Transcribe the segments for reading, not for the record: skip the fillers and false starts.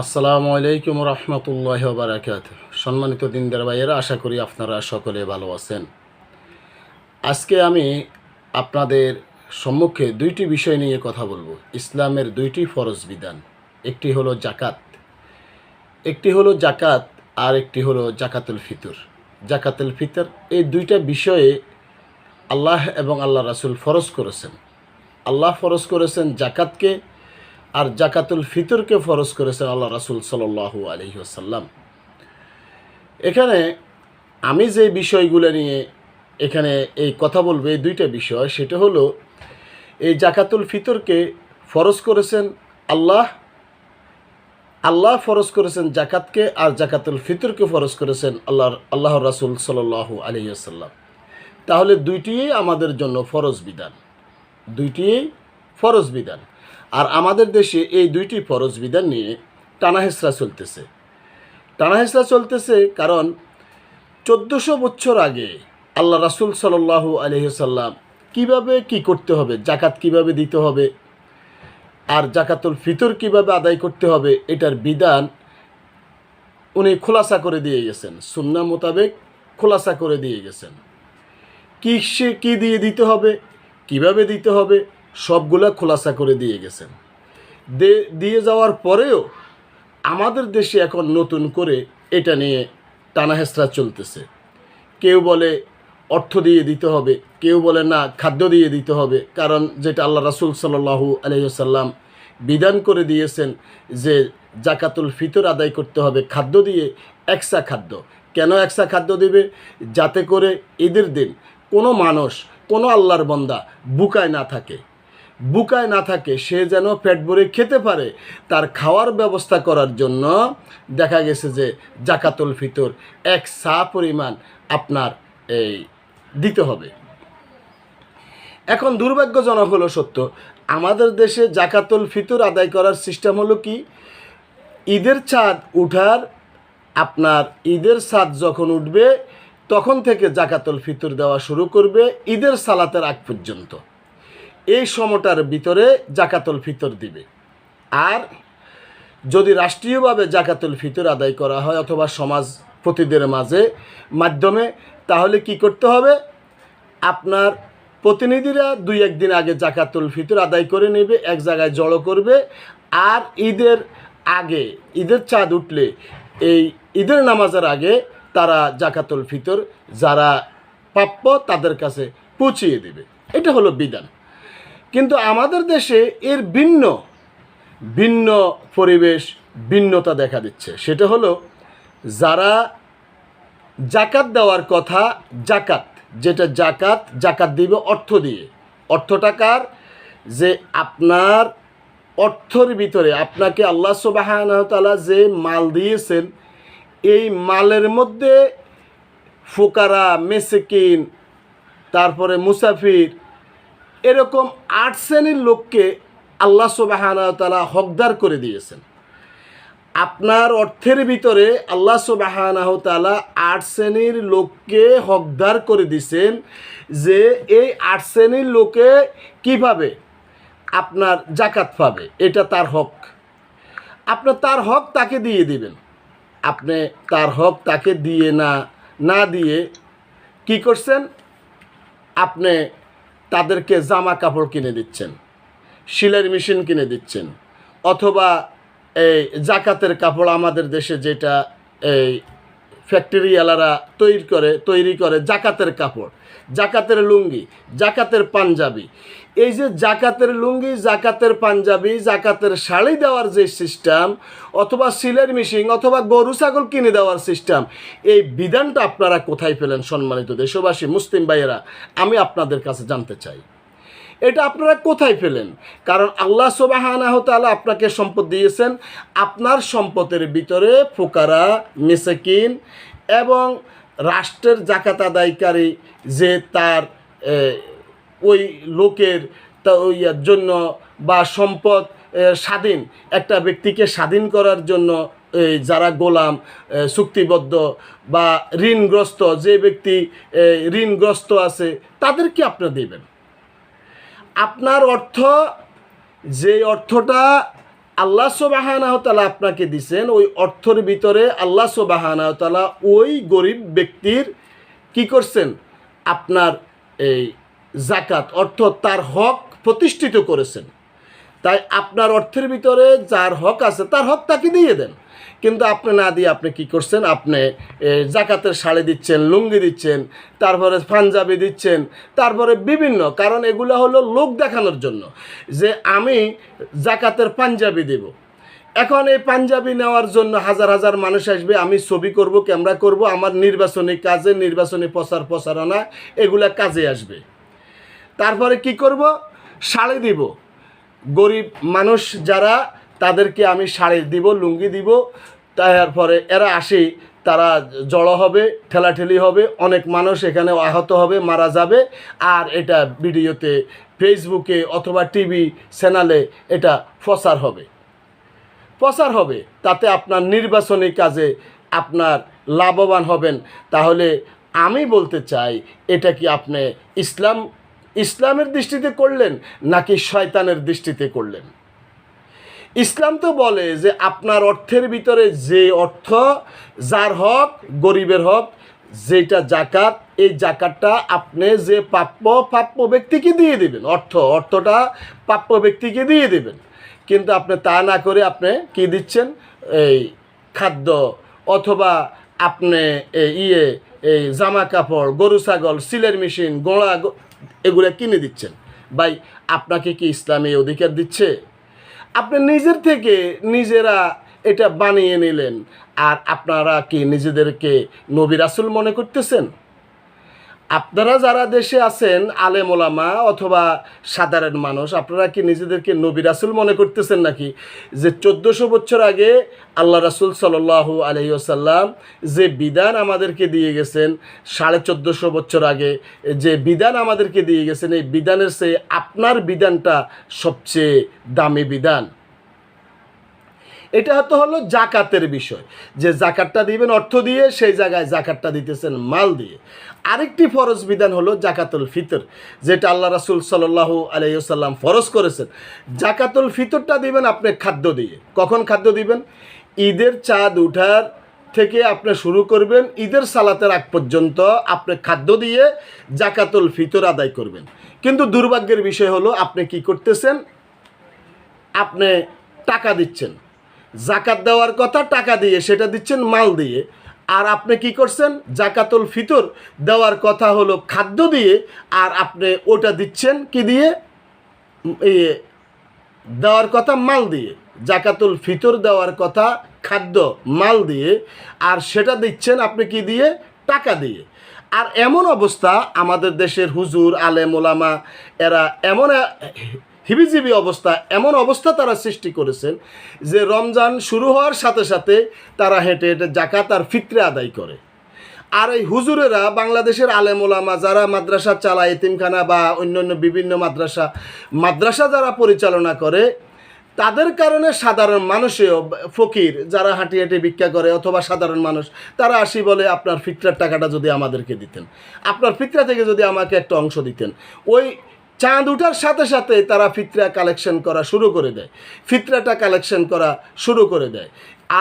আসসালামু আলাইকুম রহমতুল্লাহি ওয়া বারাকাতুহু। সম্মানিত দিনদার ভাইয়েরা, আশা করি আপনারা সকলে ভালো আছেন। আজকে আমি আপনাদের সম্মুখে দুইটি বিষয় নিয়ে কথা বলবো। ইসলামের দুইটি ফরজ বিধান, একটি হলো জাকাত, আর একটি হলো জাকাতুল ফিতর। জাকাতুল ফিতর, এই দুইটা বিষয়ে আল্লাহ এবং আল্লাহ রাসূল ফরজ করেছেন। আল্লাহ ফরজ করেছেন জাকাতকে, আর জাকাতুল ফিতরকে ফরজ করেছেন আল্লাহ রাসূল সাল্লাল্লাহু আলাইহি ওয়াসাল্লাম। এখানে আমি যে বিষয়গুলো নিয়ে এখানে এই কথা বলবো, এই দুইটা বিষয়, সেটা হলো এই জাকাতুল ফিতরকে ফরজ করেছেন আল্লাহ ফরজ করেছেন জাকাতকে, আর জাকাতুল ফিতরকে ফরজ করেছেন আল্লাহর রাসূল সাল্লাল্লাহু আলাইহি ওয়াসাল্লাম। তাহলে দুইটিই আমাদের জন্য ফরজ বিধান, দুইটিই ফরজ বিধান। আর আমাদের দেশে এই দুইটি ফরজ বিধান নিয়ে টানাহেঁচড়া চলতেছে। কারণ 1400 বছর আগে আল্লাহ রাসূল সাল্লাল্লাহু আলাইহি ওয়াসাল্লাম কীভাবে কী করতে হবে, জাকাত কিভাবে দিতে হবে, আর জাকাতুল ফিতর কিভাবে আদায় করতে হবে, এটার বিধান উনি খোলাসা করে দিয়ে গেছেন, সুন্নাহ মোতাবেক খোলাসা করে দিয়ে গেছেন। কী দিয়ে দিতে হবে, কিভাবে দিতে হবে, সবগুলা খোলাসা করে দিয়ে গেছেন। দিয়ে যাওয়ার পরেও আমাদের দেশে এখন নতুন করে এটা নিয়ে টানাহেঁচড়া চলতেছে। কেউ বলে অর্থ দিয়ে দিতে হবে, কেউ বলে না খাদ্য দিয়ে দিতে হবে। কারণ যেটা আল্লাহ রাসূল সাল্লাল্লাহু আলাইহি ওয়াসাল্লাম বিধান করে দিয়েছেন যে জাকাতুল ফিতর আদায় করতে হবে খাদ্য দিয়ে, একসা খাদ্য। কেন একসা খাদ্য দিবে? যাতে করে ঈদের দিন কোনো মানুষ, কোনো আল্লাহর বান্দা বুকায় না থাকে, সে যেন পেট ভরে খেতে পারে। তার খাওয়ার ব্যবস্থা করার জন্য দেখা গেছে যে জাকাতুল ফিতর এক সা পরিমাণ আপনার দিতে হবে। এখন দুর্ভাগ্যজনক হলো সত্য, আমাদের দেশে জাকাতুল ফিতর আদায় করার সিস্টেম হলো কি, ঈদের চাঁদ ঈদের চাঁদ যখন উঠবে তখন থেকে জাকাতুল ফিতর দেওয়া শুরু করবে ঈদের সালাতের আগ পর্যন্ত। এই সময়টার ভিতরে জাকাতুল ফিতর দিবে। আর যদি রাষ্ট্রীয়ভাবে জাকাতুল ফিতর আদায় করা হয় অথবা সমাজপতিদের মাধ্যমে, তাহলে কি করতে হবে? আপনার প্রতিনিধিরা 2-1 দিন আগে জাকাতুল ফিতর আদায় করে নেবে, এক জায়গায় জড়ো করবে। আর ঈদের চাঁদ উঠলে এই ঈদের নামাজের আগে তারা জাকাতুল ফিতর যারা প্রাপ্য তাদের কাছে পৌঁছিয়ে দেবে। এটা হলো বিধান। কিন্তু আমাদের দেশে এর ভিন্ন পরিবেশ, ভিন্নতা দেখা দিচ্ছে। সেটা হলো যারা জাকাত দেওয়ার কথা, জাকাত দিবে অর্থ দিয়ে। অর্থটা কার? যে আপনার অর্থের ভিতরে আপনাকে আল্লাহ সুবহানাহু ওয়া তাআলা যে মাল দিয়েছেন, এই মালের মধ্যে ফুকারা, মেসকিন, তারপরে মুসাফির, এরকম 8 শ্রেণীর লোককে আল্লাহ সুবহানাহু ওয়া তাআলা হকদার করে দিয়েছেন। আপনার অর্থের ভিতরে আল্লাহ সুবহানাহু ওয়া তাআলা 8 শ্রেণীর লোককে হকদার করে দিয়েছেন যে এই 8 শ্রেণীর লোকে কিভাবে আপনার জাকাত পাবে, এটা তার হক। আপনি তার হক তাকে দিয়ে দিবেন। আপনি তার হক তাকে দিয়ে না দিয়ে কি করছেন? আপনি তাদেরকে জামা কাপড় কিনে দিচ্ছেন, সেলাই মেশিন কিনে দিচ্ছেন, অথবা এই জাকাতের কাপড় আমাদের দেশে যেটা এই ফ্যাক্টরিওয়ালারা তৈরি করে জাকাতের কাপড়, জাকাতের লুঙ্গি, জাকাতের পাঞ্জাবি। এই যে জাকাতের লুঙ্গি, জাকাতের পাঞ্জাবি, জাকাতের শাড়ি দেওয়ার যে সিস্টেম, অথবা সিলাই মেশিন, অথবা গরু ছাগল কিনে দেওয়ার সিস্টেম, এই বিধানটা আপনারা কোথায় পেলেন? সম্মানিত দেশবাসী, মুসলিম ভাইয়েরা, আমি আপনাদের কাছে জানতে চাই, এটা আপনারা কোথায় পেলেন? কারণ আল্লাহ সুবহানাহু ওয়া তাআলা আপনাকে সম্পদ দিয়েছেন। আপনার সম্পদের ভিতরে ফুকারা, মিসকিন এবং রাষ্ট্রের জাকাত আদায়কারী যে তার ওই লোকের জন্য বা সম্পদ স্বাধীন, একটা ব্যক্তিকে স্বাধীন করার জন্য যারা গোলাম, চুক্তিবদ্ধ বা ঋণগ্রস্ত, যে ব্যক্তি ঋণগ্রস্ত আছে, তাদেরকে আপনি দেবেন। আপনার অর্থ, যে অর্থটা আল্লাহ সুবহানাহু ওয়া তাআলা আপনাকে দিছেন, ওই অর্থের ভিতরে আল্লাহ সুবহানাহু ওয়া তাআলা ওই গরিব ব্যক্তির কি করছেন, আপনার এই জাকাত অর্থ তার হক প্রতিষ্ঠিত করেছেন। তাই আপনার অর্থের ভিতরে যার হক আছে তার হক তাকে দিয়ে দেন। কিন্তু আপনি না দিয়ে আপনি কি করছেন, আপনি জাকাতের শাড়ি দিচ্ছেন, লুঙ্গি দিচ্ছেন, তারপরে পাঞ্জাবি দিচ্ছেন, তারপরে বিভিন্ন, কারণ এগুলো হলো লোক দেখানোর জন্য যে আমি জাকাতের পাঞ্জাবি দেব। এখন এই পাঞ্জাবি নেওয়ার জন্য হাজার হাজার মানুষ আসবে, আমি ছবি করব, ক্যামেরা করব, আমার নির্বাচনী কাজে, নির্বাচনী প্রচারণা এগুলা কাজে আসবে। তারপরে কি করব, শাড়ি দিব, গরিব মানুষ যারা তাদেরকে আমি শাড়ি দিব, লুঙ্গি দিব। তারপরে এরা আসি, তারা জড়ো হবে, ঠেলাঠেলি হবে, অনেক মানুষ এখানে আহত হবে, মারা যাবে। আর এটা ভিডিওতে, ফেসবুকে অথবা টিভি চ্যানেলে এটা প্রচার হবে, তাতে আপনার নির্বাচনী কাজে আপনার লাভবান হবেন। তাহলে আমি বলতে চাই, এটা কি আপনি ইসলামের দৃষ্টিতে করলেন নাকি শয়তানের দৃষ্টিতে করলেন? ইসলাম তো বলে যে আপনার অর্থের ভিতরে যে অর্থ, যার হক, গরিবের হক, যেটা জাকাত, এই জাকাতটা আপনি যে প্রাপ্য ব্যক্তিকে দিয়ে দিবেন। অর্থটা প্রাপ্য ব্যক্তিকে দিয়ে দিবেন। কিন্তু আপনি তা না করে আপনি কি দিচ্ছেন, এই খাদ্য অথবা আপনি এই জামা কাপড়, গরু ছাগল, সিলের মেশিন, গোড়া এগুলো কিনে দিচ্ছেন। ভাই, আপনাকে কি ইসলাম এই অধিকার দিচ্ছে? আপনি নিজের থেকে নিজেরা এটা বানিয়ে নিলেন। আর আপনারা কি নিজেদেরকে নবী রাসূল মনে করতেছেন? আপনারা যারা দেশে আছেন, আলেম ওলামা অথবা সাধারণ মানুষ, আপনারা কি নিজেদেরকে নবী রাসূল মনে করতেছেন নাকি? যে 1400 বছর আগে আল্লাহ রাসূল সাল্লাল্লাহু আলাইহি ওয়াসাল্লাম যে বিধান আমাদেরকে দিয়ে গেছেন, 1450 বছর আগে যে বিধান আমাদেরকে দিয়ে গেছেন, এই বিধানের চেয়ে আপনার বিধানটা সবচেয়ে দামি বিধান। এটা হলো জাকাতের বিষয়, যে জাকাতটা দিবেন অর্থ দিয়ে, সেই জায়গায় জাকাতটা দিতেছেন মাল দিয়ে। আরেকটি ফরজ বিধান হলো জাকাতুল ফিতর, যেটা আল্লাহ রাসূল সাল্লাল্লাহু আলাইহি ওয়াসাল্লাম ফরজ করেছেন। জাকাতুল ফিতরটা দিবেন আপনি খাদ্য দিয়ে। কখন খাদ্য দিবেন? ঈদের চাঁদ উঠার থেকে আপনি শুরু করবেন, ঈদের সালাতের আগ পর্যন্ত আপনি খাদ্য দিয়ে জাকাতুল ফিতর আদায় করবেন। কিন্তু দুর্ভাগ্যের বিষয় হলো, আপনি কি করতেছেন, আপনি টাকা দিচ্ছেন, জাকাত দেওয়ার কথা টাকা দিয়ে, সেটা দিচ্ছেন মাল দিয়ে। আর আপনি কি করছেন, জাকাতুল ফিতর দেওয়ার কথা হলো খাদ্য দিয়ে, আর আপনি ওটা দিচ্ছেন কি দিয়ে, দেওয়ার কথা মাল দিয়ে। জাকাতুল ফিতর দেওয়ার কথা খাদ্য, মাল দিয়ে, আর সেটা দিচ্ছেন আপনি কি দিয়ে, টাকা দিয়ে। আর এমন অবস্থা, আমাদের দেশের হুজুর, আলেম ওলামা, এরা এমন হিবিজিবি অবস্থা, এমন অবস্থা তারা সৃষ্টি করেছেন যে রমজান শুরু হওয়ার সাথে সাথে তারা হেঁটে হেঁটে জাকাত আর ফিতরে আদায় করে। আর এই হুজুরেরা, বাংলাদেশের আলেম ওলামা যারা মাদ্রাসা চালায়, এতিমখানা বা অন্যান্য বিভিন্ন মাদ্রাসা যারা পরিচালনা করে, তাদের কারণে সাধারণ মানুষেও, ফকির যারা হাঁটি হাঁটি ভিক্ষা করে অথবা সাধারণ মানুষ, তারা আসি বলে আপনার ফিতরার টাকাটা যদি আমাদেরকে দিতেন, আপনার ফিতরা থেকে যদি আমাকে একটা অংশ দিতেন। ওই চাঁদ উঠার সাথে সাথে তারা ফিতরা কালেকশন করা শুরু করে দেয়, ফিতরাটা কালেকশন করা শুরু করে দেয়।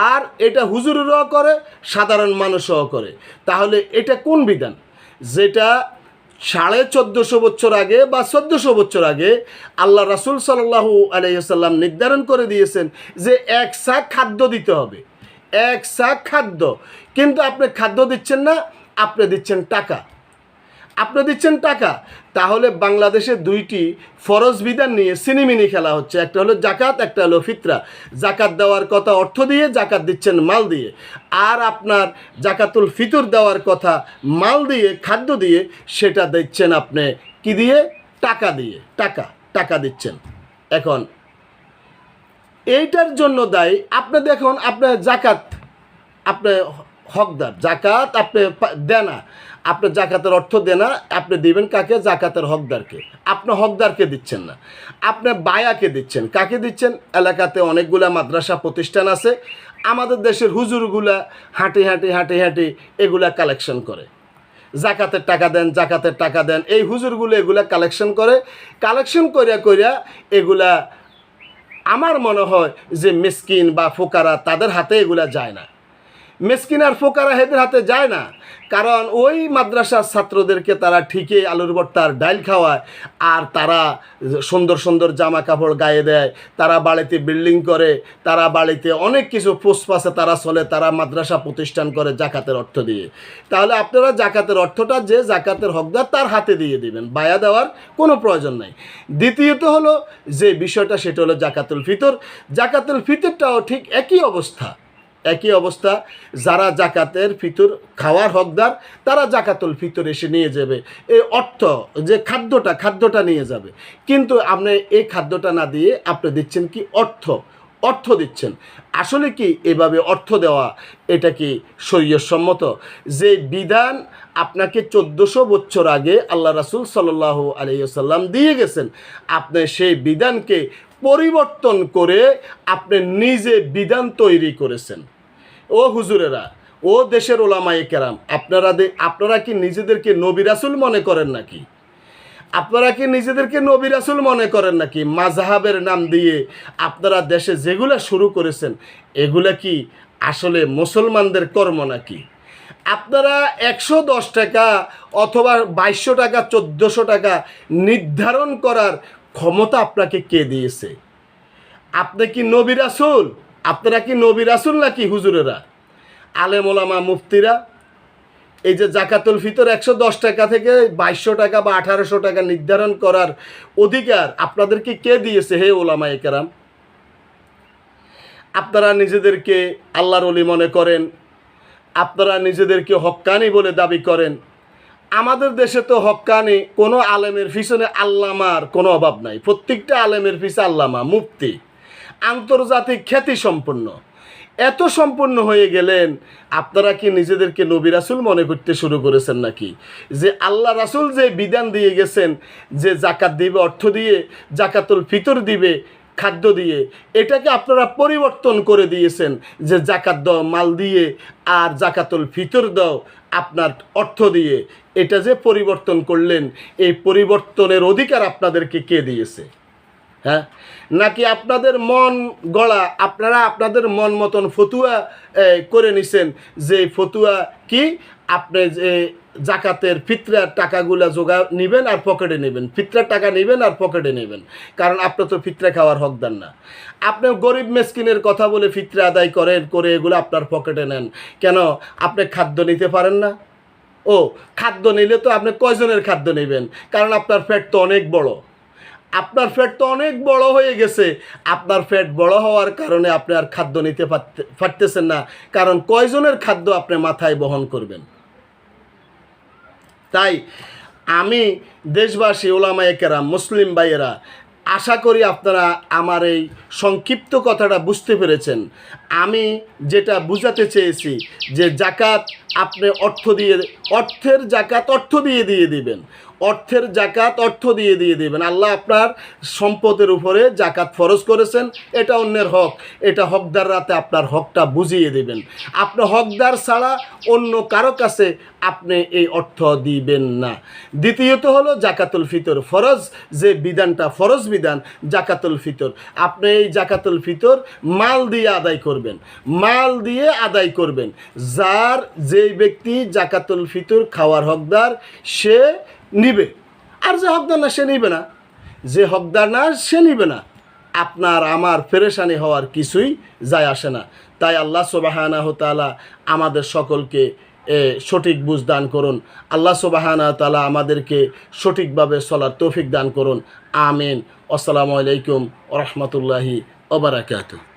আর এটা হুজুররাও করে, সাধারণ মানুষও করে। তাহলে এটা কোন বিধান? যেটা 1450 বছর আগে বা 1400 বছর আগে আল্লাহ রাসূল সাল্লাল্লাহু আলাইহি ওয়াসাল্লাম নির্ধারণ করে দিয়েছেন যে এক শাক খাদ্য দিতে হবে, এক শাক খাদ্য। কিন্তু আপনি খাদ্য দিচ্ছেন না, আপনি দিচ্ছেন টাকা, তাহলে বাংলাদেশে দুইটি ফরজ বিধান নিয়ে সিনেমিনি খেলা হচ্ছে। একটা হলো জাকাত, একটা হলো ফিতরা। জাকাত দেওয়ার কথা অর্থ দিয়ে, জাকাত দিচ্ছেন মাল দিয়ে। আর আপনার জাকাতুল ফিতর দেওয়ার কথা মাল দিয়ে, খাদ্য দিয়ে, সেটা দিচ্ছেন আপনি কি দিয়ে, টাকা দিয়ে। টাকা দিচ্ছেন। এখন এইটার জন্য দায়ী আপনি। দেখুন, আপনার জাকাত, আপনি হকদার, জাকাত আপনি দেন না, আপনি জাকাতের অর্থ দেন না, আপনি দিবেন কাকে? জাকাতের হকদারকে। আপনি হকদারকে দিচ্ছেন না, আপনি বায়াকে দিচ্ছেন। কাকে দিচ্ছেন? এলাকাতে অনেকগুলা মাদ্রাসা প্রতিষ্ঠান আছে, আমাদের দেশের হুজুরগুলা হাঁটি এগুলা কালেকশন করে, জাকাতের টাকা দেন। এই হুজুরগুলো এগুলা কালেকশন করিয়া এগুলা আমার মনে হয় যে মিসকিন বা ফোকারা তাদের হাতে এগুলা যায় না, মিসকিন আর ফোকারা এদের হাতে যায় না, কারণ ওই মাদ্রাসার ছাত্রদেরকে তারা ঠিকই আলুর ভর্তার ডাইল খাওয়ায়, আর তারা সুন্দর সুন্দর জামা কাপড় গায়ে দেয়, তারা বাড়িতে বিল্ডিং করে, তারা বাড়িতে অনেক কিছু ফুসফাসে তারা চলে, তারা মাদ্রাসা প্রতিষ্ঠান করে জাকাতের অর্থ দিয়ে। তাহলে আপনারা জাকাতের অর্থটা যে জাকাতের হকদার তার হাতে দিয়ে দিবেন, বায়া দেওয়ার কোনো প্রয়োজন নাই। দ্বিতীয়ত হলো যে বিষয়টা, সেটা হলো জাকাতুল ফিতর। জাকাতুল ফিতরটাও ঠিক একই অবস্থা, যারা জাকাতের ফিতর খাওয়ার হকদার তারা জাকাতুল ফিতর এসে নিয়ে যাবে, এই অর্থ যে খাদ্যটা নিয়ে যাবে। কিন্তু আপনি এই খাদ্যটা না দিয়ে আপনি দিচ্ছেন কি অর্থ দিচ্ছেন। আসলে কি এভাবে অর্থ দেওয়া এটা কি শরীয়তসম্মত? যে বিধান আপনাকে 1400 বছর আগে আল্লাহ রাসূল সাল্লাল্লাহু আলাইহি ওয়াসাল্লাম দিয়ে গেছেন, আপনি সেই বিধানকে পরিবর্তন করে আপনি নিজে বিধান তৈরি করেছেন। ও হুজুরেরা, ও দেশের ওলামায়ে কেরাম, আপনারা কি নিজেদেরকে নবী রাসূল মনে করেন নাকি? মাযহাবের নাম দিয়ে আপনারা দেশে যেগুলা শুরু করেছেন এগুলা কি আসলে মুসলমানদের কর্ম নাকি? আপনারা 110 টাকা অথবা 2200 টাকা 1400 টাকা নির্ধারণ করার ক্ষমতা আপনাকে কে দিয়েছে? আপনি কি নবী রাসূল? আপনারা কি নবী রাসূল নাকি হুজুরেরা, আলেম ওলামা মুফতিরা? এই যে জাকাতুল ফিতর 110 টাকা থেকে 2200 টাকা বা 1800 টাকা নির্ধারণ করার অধিকার আপনাদেরকে কে দিয়েছে? হে ওলামায়ে কেরাম, আপনারা নিজেদেরকে আল্লাহর ওলি মনে করেন, আপনারা নিজেদেরকে হক্কানি বলে দাবি করেন। আমাদের দেশে তো হক্কানি কোনো আলেমের পিছনে আল্লামার কোনো অভাব নাই, প্রত্যেকটা আলেমের পিছনে আল্লামা মুফতি, আন্তর্জাতিক খ্যাতি সম্পন্ন। এত সম্পন্ন হয়ে গেলেন, আপনারা কি নিজেদেরকে নবী রাসূল মনে করতে শুরু করেছেন নাকি? যে আল্লাহ রাসূল যে বিধান দিয়ে গেছেন যে জাকাত দিবে অর্থ দিয়ে, জাকাতুল ফিতর দিবে খাদ্য দিয়ে, এটাকে আপনারা পরিবর্তন করে দিয়েছেন যে জাকাত দাও মাল দিয়ে আর জাকাতুল ফিতর দাও আপনার অর্থ দিয়ে। এটা যে পরিবর্তন করলেন, এই পরিবর্তনের অধিকার আপনাদেরকে কে দিয়েছে? হ্যাঁ, নাকি আপনাদের মন গড়া, আপনারা আপনাদের মন মতন ফতুয়া করে নিছেন? যে ফতুয়া কি, আপনি যে জাকাতের ফিতরার টাকাগুলা নেবেন আর পকেটে নেবেন, ফিতরার টাকা নেবেন আর পকেটে নেবেন, কারণ আপনি তো ফিতরা খাওয়ার হকদার না। আপনি গরিব মেসকিনের কথা বলে ফিতরা আদায় করে এগুলো আপনার পকেটে নেন কেন? আপনি খাদ্য নিতে পারেন না? ও, খাদ্য নিলে তো আপনি কয়জনের খাদ্য নেবেন? কারণ আপনার পেট তো অনেক বড়, আপনার পেট তো অনেক বড় হয়ে গেছে। আপনার পেট বড় হওয়ার কারণে আপনি আর খাদ্য নিতে পারতেছেন না, কারণ কয়জনের খাদ্য আপনি মাথায় বহন করবেন? তাই আমি দেশবাসী, ওলামায়ে কেরাম, মুসলিম ভাইয়েরা, আশা করি আপনারা আমার এই সংক্ষিপ্ত কথাটা বুঝতে পেরেছেন। আমি যেটা বুঝাতে চেয়েছি যে জাকাত আপনি অর্থের জাকাত অর্থ দিয়ে দিবেন, অর্থের জাকাত অর্থ দিয়ে দিবেন। আল্লাহ আপনার সম্পদের উপরে জাকাত ফরজ করেছেন, এটা অন্যের হক, এটা হকদার রাতে আপনার হকটা বুঝিয়ে দিবেন। আপনি হকদার ছাড়া অন্য কারো কাছে আপনি এই অর্থ দিবেন না। দ্বিতীয়ত হলো জাকাতুল ফিতর ফরজ, যে বিধানটা ফরজ বিধান জাকাতুল ফিতর, আপনি এই জাকাতুল ফিতর মাল দিয়ে আদায় করবেন। যার যেই ব্যক্তি জাকাতুল ফিতর খাওয়ার হকদার সে নিবে, আর যে হকদার না সে নিবে না, আপনার আমার পেরেশানি হওয়ার কিছুই যায় আসে না। তাই আল্লাহ সুবহানাহু ওয়া তাআলা আমাদের সকলকে সঠিক বুঝ দান করুন। আল্লাহ সুবহানাহু ওয়া তাআলা আমাদেরকে সঠিকভাবে চলার তৌফিক দান করুন। আমিন। আসসালামু আলাইকুম ওয়া রাহমাতুল্লাহি ওয়া বারাকাতুহু।